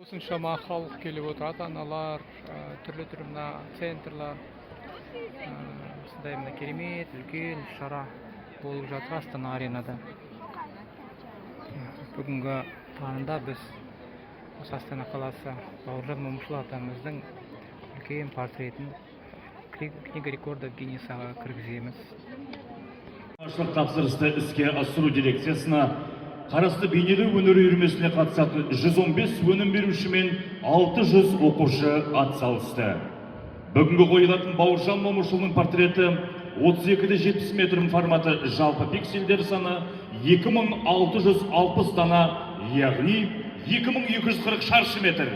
Осыншама халық келіп отыр, ата-аналар, түрлі мына центрлар, осындай мына керемет үлкен шара болып жатыр Астана аренада. Бүгінгі таңда біз осы Астана қаласы Бауыржан Момышұлы атамыздың үлкен портретін книга рекордов Гиннесаға кіргіземіз. Ашылық тапсырысты іске асыру дирекциясына қарасты бейнелеу өнері үйірмесіне қатысатын 115 өнім беруші мен 600 оқушы атсалысты. Бүгінгі қойылатын Бауыржан Момышұлының портреті 32-70 метр форматы, жалпы пиксельдер саны 2660 дана, яғни 2240 шаршы метр.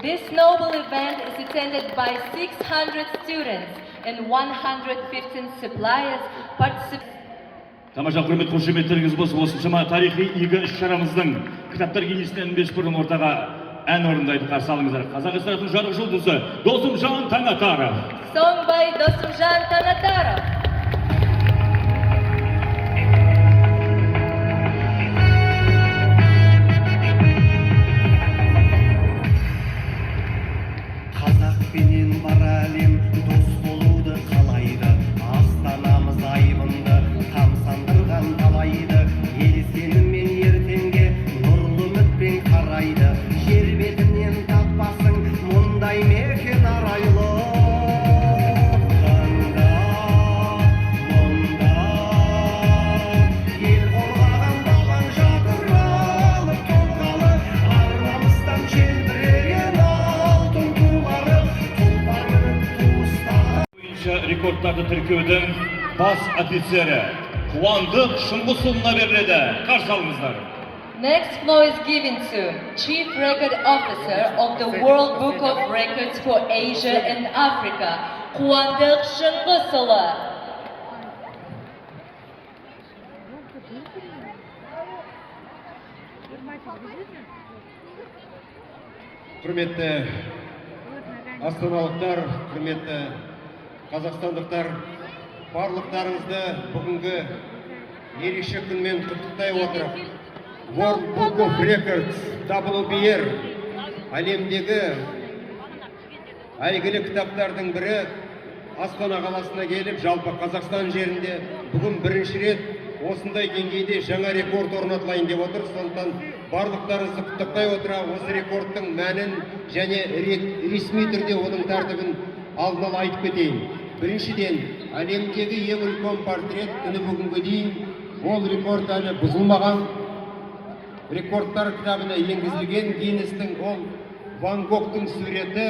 This noble event is attended by 600 students and 115 suppliers participating. Тамаша құрмет қошеметтеріңіз болсын. Осыншама тарихи игі іс-шарамыздың кітаптар кеңесінен 5 бұрын ортаға ән орындайды. Қарсы алыңыздар. Қазақ эстрадасының жарық жұлдызы Досымжан Таңатаров. Song by Досымжан Таңатаров. Рекордтарды тіркеудің бас офицері Қуандық Шыңғысұлына беріледі. Қарсы алыңыздар. Next floor is given to Chief Record Officer of the World Book of Records for Asia and Africa, Қуандық Шыңғысұлы. Құрметті астаналықтар, құрметті қазақстандықтар, барлықтарыңызды бүгінгі ерекше күнмен құттықтай отырып, World Book of Records WBR әлемдегі әйгілі кітаптардың бірі Астана қаласына келіп, жалпы Қазақстан жерінде бүгін бірінші рет осындай деңгейде жаңа рекорд орнатылайын деп отыр. Сондықтан барлықтарыңызды құттықтай отыра, осы рекордтың мәнін және ресми түрде оның тәртібін алдын ала айтып кетейін. Біріншіден, әлемдегі ең үлкен портрет күні бүгінге дейін ол рекорд әлі бұзылмаған. Рекордтар кітабына енгізілген Гиннестің ол Ван Гогтың суреті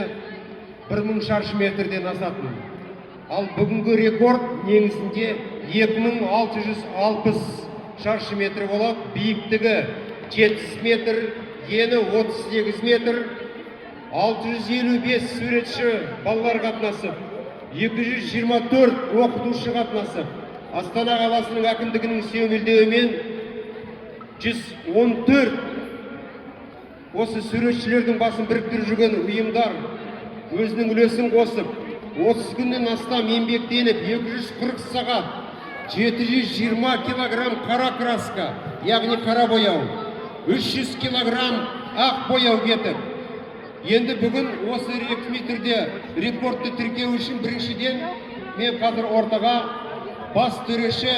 1000 шаршы метрден асатын. Ал бүгінгі рекорд негізінде 2660 шаршы метр болады. Биіктігі 70 метр, ені 38 метр, 655 суретші балалар қатынасып, 224 оқытушы қатынасып, Астана қаласының әкімдігінің сүйемелдеуімен 114 осы суретшілердің басын біріктіріп жүрген ұйымдар өзінің үлесін қосып, 30 күннен астам еңбектеніп, 240 сағат, 720 килограмм қара краска, яғни қара бояу, 300 килограмм ақ бояу кетіп, енді бүгін осы ресми түрде рекордты тіркеу үшін біріншіден мен қазір ортаға бас төреші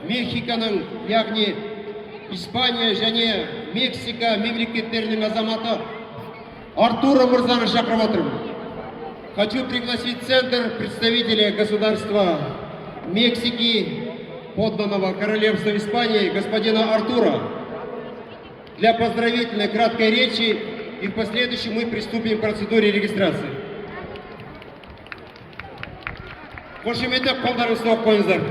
Мексиканың, яғни Испания және Мексика мемлекеттерінің азаматы Артуро мырзаны шақырып отырмын. Хочу пригласить в центр представителя государства Мексики, подданного королевства Испании, господина Артура, для поздравительной краткой речи, и в последующем мы приступим к процедуре регистрации. Қошеметті қолдарыңызды соғып қойыңыздар.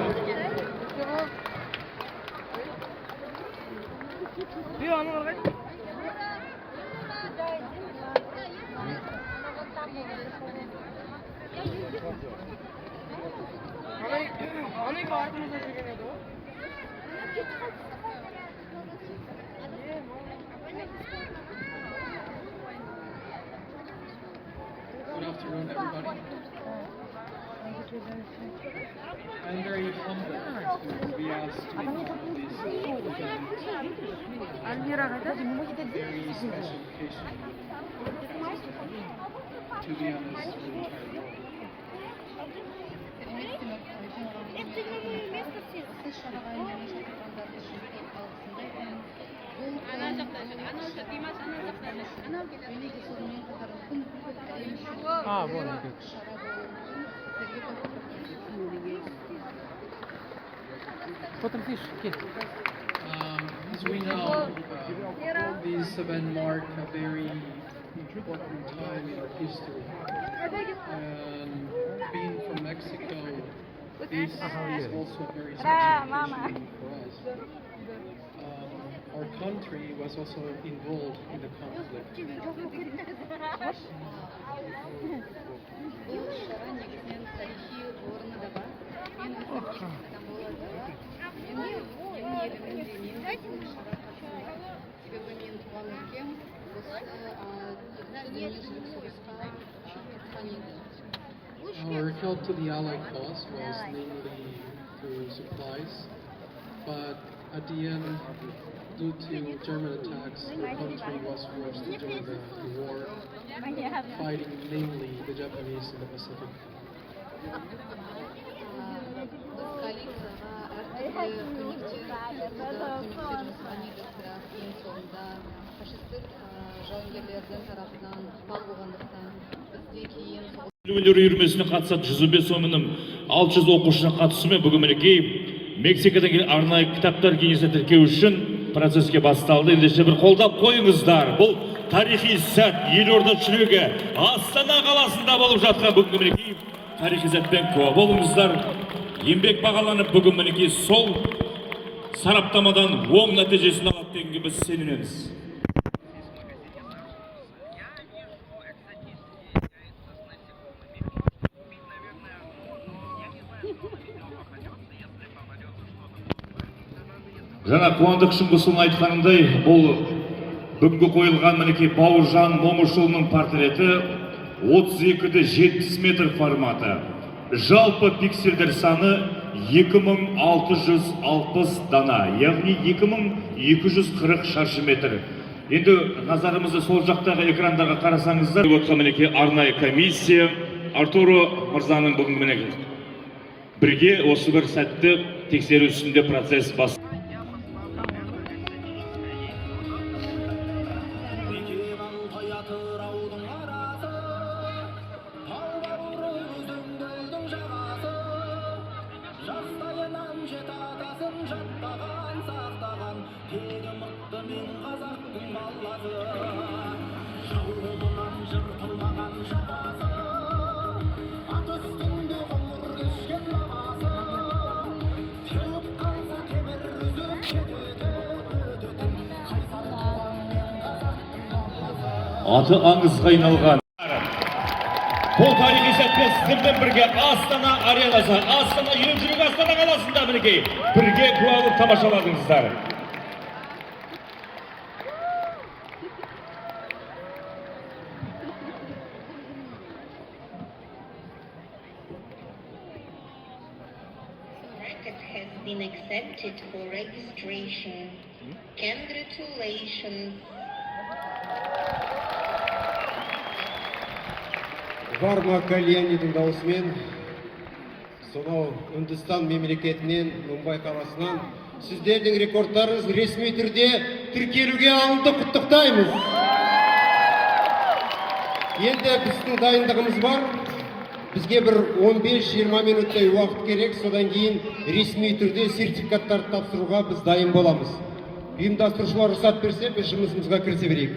Good afternoon, everybody. I'm very humbled to be asked to be part of this event. Very special occasion. To be honest, А, вон идет. Потом пишешь, as we know, these events mark a very important time in our history. And being from Mexico, this is also a very special occasion for us. Our country was also involved in the conflict. Our help to the Allied cause was mainly through supplies, but at the end, due to German attacks, the country was forced to join the war, fighting namely the Japanese in the Pacific. Өнер үйірмесіне қатысады 105 сомының 600 оқушына қатысуымен бүгін мінекей Мексикадан келген арнайы кітаптар кеңесі тіркеу үшін процеске басталды. Ендеше бір қолдап қойыңыздар. Бұл тарихи сәт елорда жүрегі Астана қаласында болып жатқан бүгін мінекей тарихи сәтпен куә болыңыздар. Еңбек бағаланып бүгін мінекей сол сараптамадан оң нәтижесін алады дегенге біз сенеміз. Жаңа Қуандық Шыңғысұлының айтқанындай, бұл бүгінгі қойылған мінекей Бауыржан Момышұлының портреті 32-де 70 метр форматы. Жалпы пиксельдер саны 2660 дана, яғни 2240 шаршы метр. Енді назарымызды сол жақтағы экрандарға қарасаңыздар, отқа мінекей арнайы комиссия Артуро мырзаның бүгін мінекей бірге осы бір сәтті тексеру үстінде процесс басталды. Аты аңызға айналған. Бұл тарихи сәтте сіздермен бірге Астана аренасы, Астана ел жүрегі Астана қаласында мінекей бірге куә болып тамашаладыңыздар. Record has been accepted for registration. Congratulations. Варма Кальянидің дауысымен сонау Үндістан мемлекетінен, Мумбай қаласынан сіздердің рекордтарыңыз ресми түрде тіркелуге алынды, құттықтаймыз. Енді біздің дайындығымыз бар. Бізге бір 15-20 минуттай уақыт керек, содан кейін ресми түрде сертификаттарды тапсыруға біз дайын боламыз. Ұйымдастырушылар рұқсат берсе, біз жұмысымызға кірісе берейік.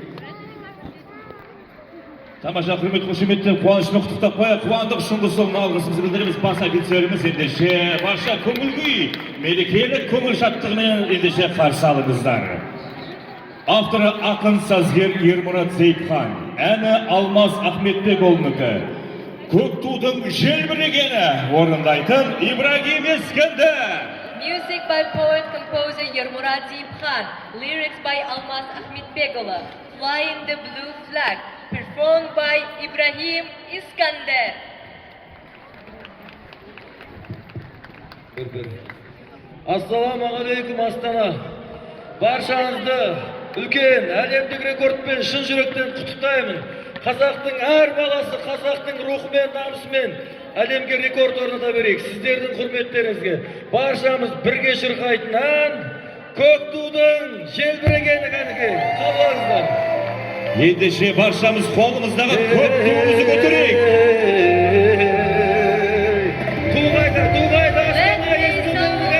Тамаша құрмет қошеметті қуанышымен құттықтап қояйық. Қуандық Шыңғысұлына алғысымызды білдіреміз. Бас офицеріміз ендеше барша көңіл күй, мерекелік көңіл шаттығымен ендеше қарсы алыңыздар. Авторы ақын сазгер Ермұрат Зейітхан, әні Алмаз Ахметбекұлынікі. Көк тудың желбірегені орындайтын Ибрагим Ескендер. Music by poet-composer Yermurat Zeyitхан. Lyrics by Almaz Ahmetbekulu. Flying the Blue Flag. Performed by Ibrahim Iskander. Ассаламағалейкум Астана. Баршаңызды үлкен әлемдік рекордпен шын жүректен құттықтаймын. қазақтың әр баласы қазақтың рухымен, намысымен әлемге рекорд орната берейік. Сіздердің құрметтеріңізге баршамыз бірге шырқайтын ән Көк тудың желбірегені кәнігі. Қалыңыздар. Ендеше баршамыз қолымыздағы көк туымызды көтерейік. Туғайда, туғайда, Let's raise our flag.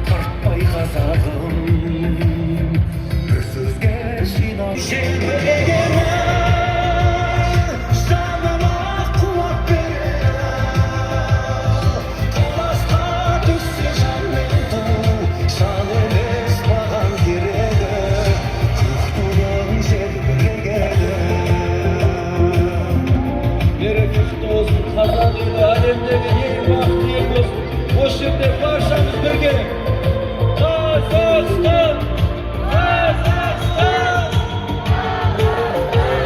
Тартпай қазағым бір сөзге жинап желбіреген жаныма қуат береді таласқа түссе жан мен ту жан емес маған керегі көк тудың желбірегені Мереке құтты болсын, қазақ елі әлемдегі ең бақытты ел болсын. Осы жерде баршамыз бірге Қазақстан! Қазақстан!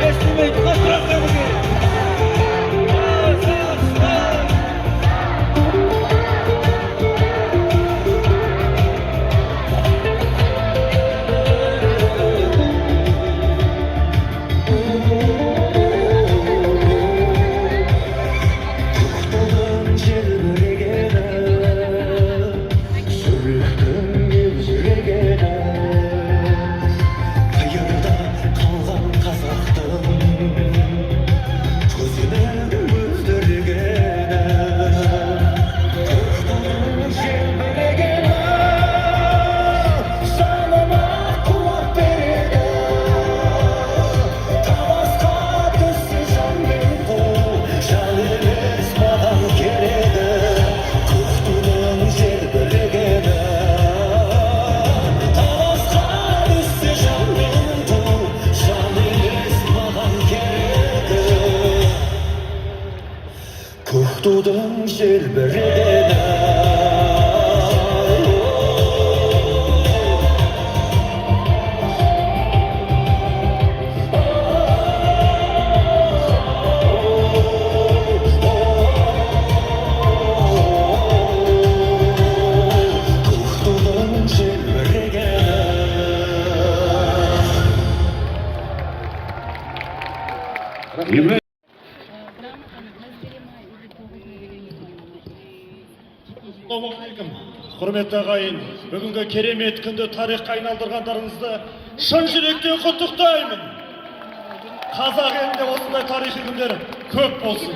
Естімейді, қастыраққа бірге! Қазақстан! Көк тудың желбірегені Ассалаумағалейкум. Құрметті ағайын, бүгінгі керемет күнді тарихқа айналдырғандарыңызды шын жүректен құттықтаймын. Қазақ елінде осындай тарихи күндер көп болсын.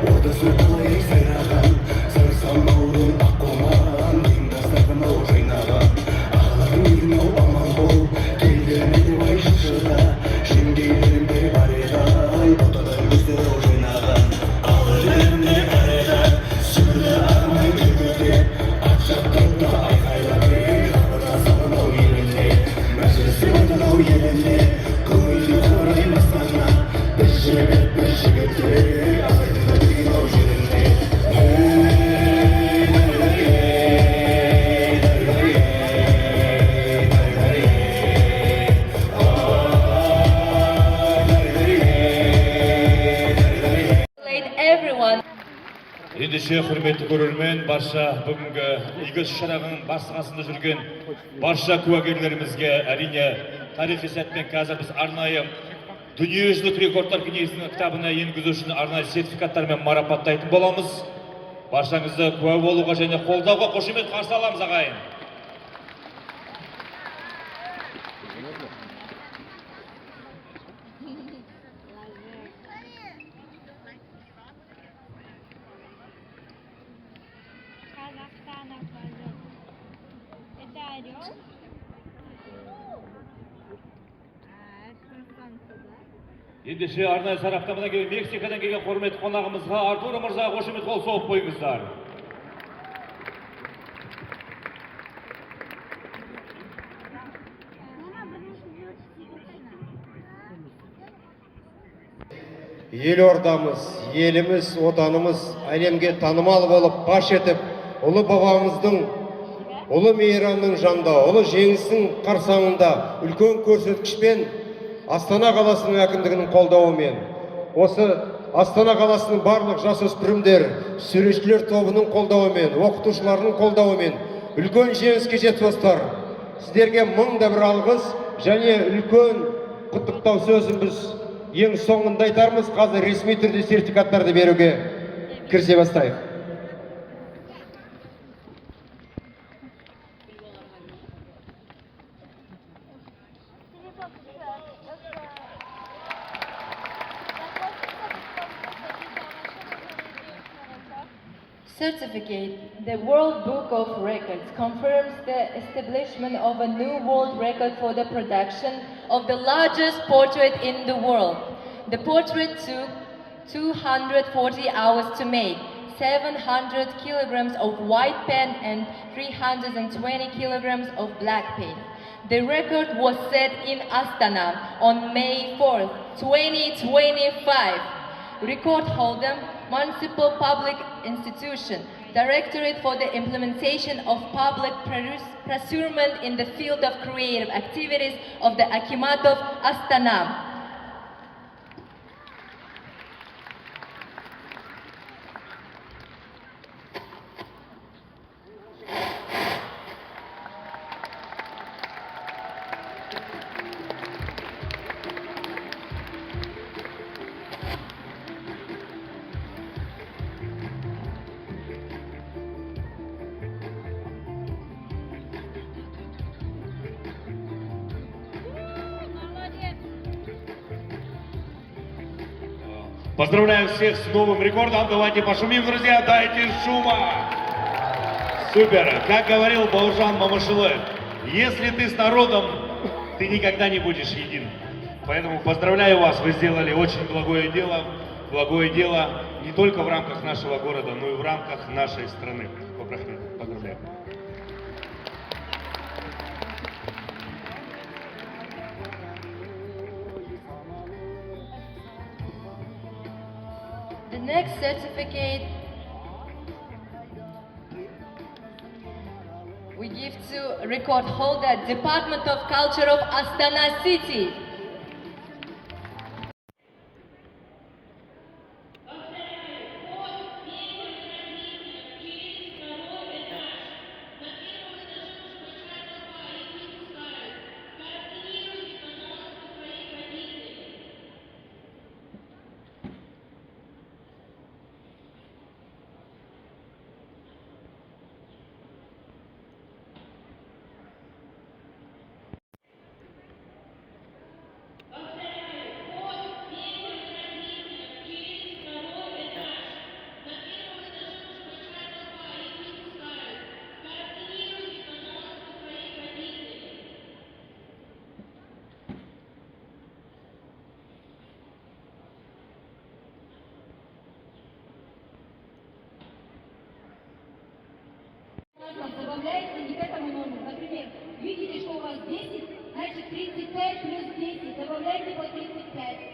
Orada sırtlayı serağın Sarsan mağrun akkoman Dindaşlar Ендеше құрметті көрермен, барша бүгінгі игі іс-шараның басқасында жүрген барша куәгерлерімізге әрине тарихи сәтпен қазір біз арнайы дүниежүзілік рекордтар кеңесінің кітабына енгізу үшін арнайы сертификаттармен марапаттайтын боламыз. Баршаңызды куә болуға және қолдауға қошемет қарсы аламыз, ағайын. Ендеше арнайы сараптамадан келген Мексикадан келген құрметті қонағымызға Артур мырзаға қошемет қол соғып қойыңыздар. Елордамыз, еліміз, отанымыз әлемге танымал болып паш етіп, ұлы бабамыздың, ұлы мейрамның жанында, ұлы жеңістің қарсаңында үлкен көрсеткішпен Астана қаласының әкімдігінің қолдауымен, осы Астана қаласының барлық жасөспірімдер, суретшілер тобының қолдауымен, оқытушылардың қолдауымен үлкен жеңіске жетіп достар. Сіздерге мыңда бір алғыс және үлкен құттықтау сөзін біз ең соңында айтармыз. Қазір ресми түрде сертификаттарды беруге кірісе бастайық. Certificate. The World Book of Records confirms the establishment of a new world record for the production of the largest portrait in the world. The portrait took 240 hours to make, 700 kilograms of white paint and 320 kilograms of black paint. The record was set in Astana on May 4th, 2025. Record holder, Municipal Public Institution, Directorate for the Implementation of Public Procurement in the Field of Creative Activities of the Akimatov Astana. Поздравляю всех с новым рекордом. Давайте пошумим, друзья, дайте шума. Супер. Как говорил Бауыржан Мамышылы, если ты с народом, ты никогда не будешь един. Поэтому поздравляю вас, вы сделали очень благое дело не только в рамках нашего города, но и в рамках нашей страны. Поздравляю. The next certificate we give to record holder, Department of Culture of Astana City. Добавляется не к этому номеру. Например, видите, что у вас 10, значит 35 плюс 10. Добавляйте по 35.